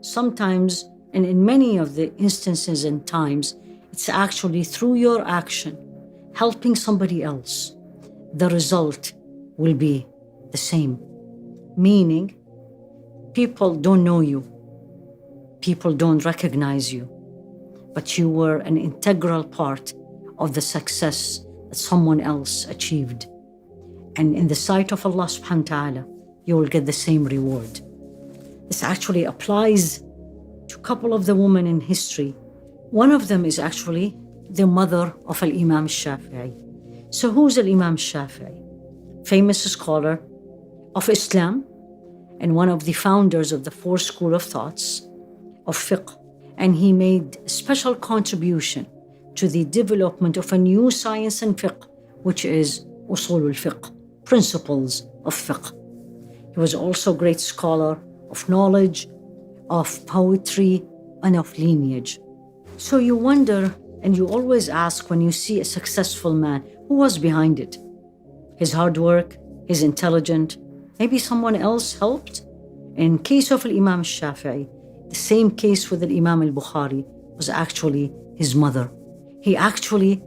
sometimes, and in many of the instances and times, it's actually through your action, helping somebody else, the result will be the same. Meaning, people don't know you, people don't recognize you, but you were an integral part of the success that someone else achieved. And in the sight of Allah subhanahu wa ta'ala, you will get the same reward. This actually applies to a couple of the women in history. One of them is actually the mother of Imam Shafi. So who's Imam Shafi? Famous scholar of Islam and one of the founders of the fourth school of thoughts of fiqh. And he made a special contribution to the development of a new science in fiqh, which is usul al-fiqh, principles of fiqh. He was also a great scholar of knowledge, of poetry, and of lineage. So you wonder, and you always ask when you see a successful man, who was behind it? His hard work, his intelligence, maybe someone else helped? In case of Imam Shafi'i, the same case with Imam al-Bukhari was actually his mother. He actually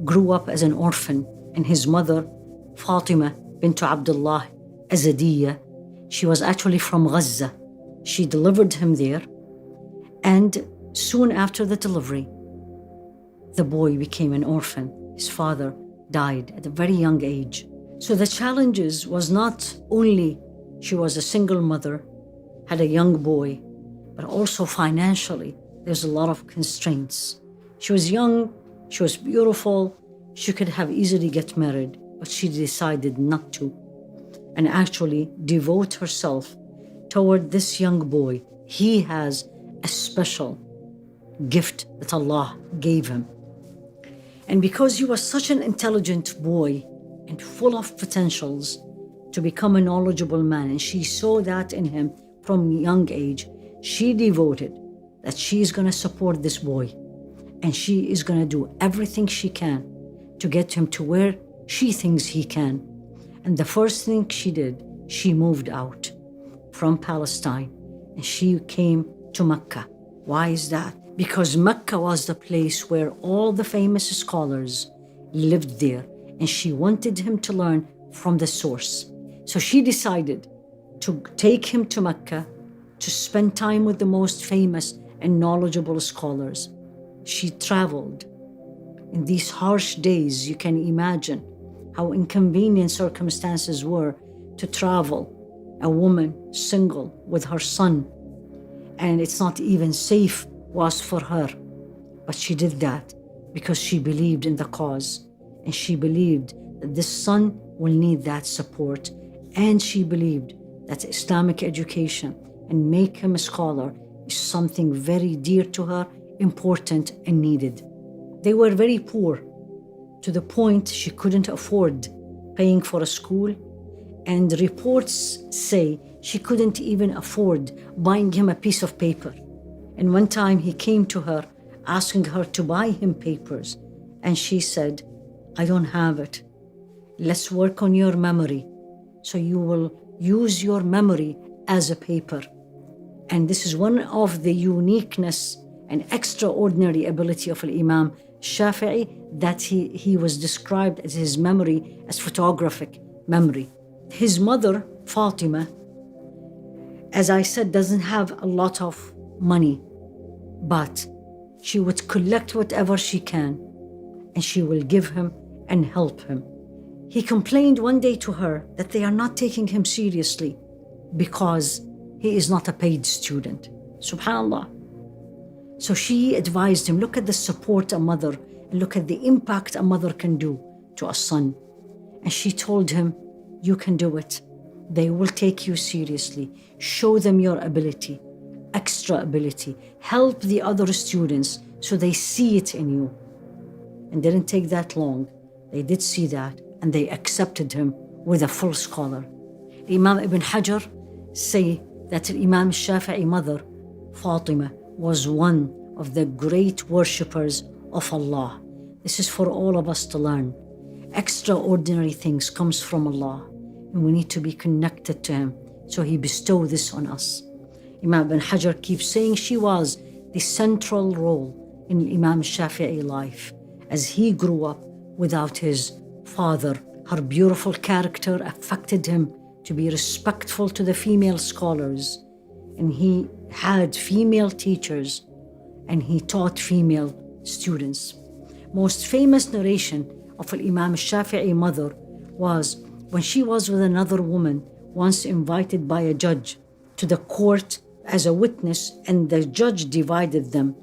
grew up as an orphan, and his mother, Fatima Binte Obaidillah, al-Azadiyah, she was actually from Gaza. She delivered him there, and soon after the delivery, the boy became an orphan. His father died at a very young age. So the challenges was not only she was a single mother, had a young boy, but also financially, there's a lot of constraints. She was young, she was beautiful, she could have easily get married, but she decided not to, and actually devote herself toward this young boy. He has a special gift that Allah gave him. And because he was such an intelligent boy and full of potentials to become a knowledgeable man, and she saw that in him from a young age, she devoted that she is going to support this boy, and she is going to do everything she can to get him to where she thinks he can. And the first thing she did, she moved out from Palestine and she came to Mecca. Why is that? Because Mecca was the place where all the famous scholars lived there, and she wanted him to learn from the source. So she decided to take him to Mecca to spend time with the most famous and knowledgeable scholars. She traveled. In these harsh days, you can imagine how inconvenient circumstances were to travel. A woman, single, with her son, and it's not even safe was for her. But she did that because she believed in the cause, and she believed that this son will need that support, and she believed that Islamic education and make him a scholar is something very dear to her, important and needed. They were very poor, to the point she couldn't afford paying for a school, and reports say she couldn't even afford buying him a piece of paper. And one time he came to her asking her to buy him papers, and she said, "I don't have it. Let's work on your memory, so you will use your memory as a paper." And this is one of the uniqueness and extraordinary ability of Imam Shafi'i, that he was described as his memory as photographic memory. His mother, Fatima, as I said, doesn't have a lot of money, but she would collect whatever she can, and she will give him and help him. He complained one day to her that they are not taking him seriously because he is not a paid student. Subhanallah. So she advised him, look at the support a mother, and look at the impact a mother can do to a son. And she told him, you can do it. They will take you seriously. Show them your ability, extra ability. Help the other students so they see it in you. And didn't take that long. They did see that, and they accepted him with a full scholar. Imam Ibn Hajar say that Imam Shafi'i mother, Fatima, was one of the great worshippers of Allah. This is for all of us to learn. Extraordinary things comes from Allah, and we need to be connected to Him, so He bestowed this on us. Imam ibn Hajar keeps saying she was the central role in Imam Shafi'i life as he grew up without his father. Her beautiful character affected him to be respectful to the female scholars, and he had female teachers and he taught female students. Most famous narration of Imam Shafi'i mother was when she was with another woman once invited by a judge to the court as a witness, and the judge divided them.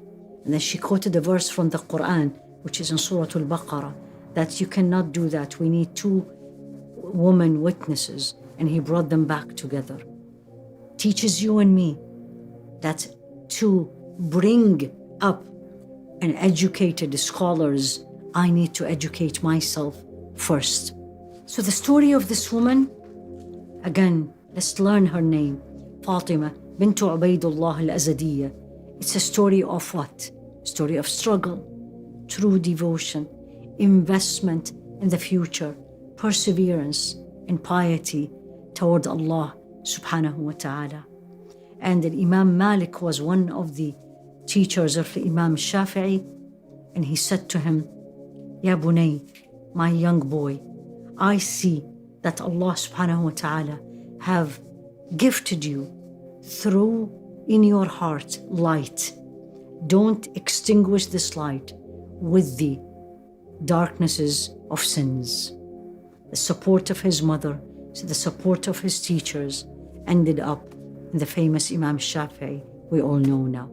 And then she quoted a verse from the Quran, which is in Surah Al-Baqarah, that you cannot do that. We need 2 woman witnesses. And he brought them back together. Teaches you and me that to bring up and educated scholars, I need to educate myself first. So the story of this woman, again, let's learn her name. Fatima Binte Obaidillah al-Azadiyah. It's a story of what? Story of struggle, true devotion, investment in the future, perseverance, and piety toward Allah subhanahu wa ta'ala. And Imam Malik was one of the teachers of Imam Shafi'i, and he said to him, Ya bunay, my young boy, I see that Allah subhanahu wa ta'ala have gifted you through in your heart light. Don't extinguish this light with the darknesses of sins. The support of his mother, the support of his teachers ended up in the famous Imam Shafi'i we all know now.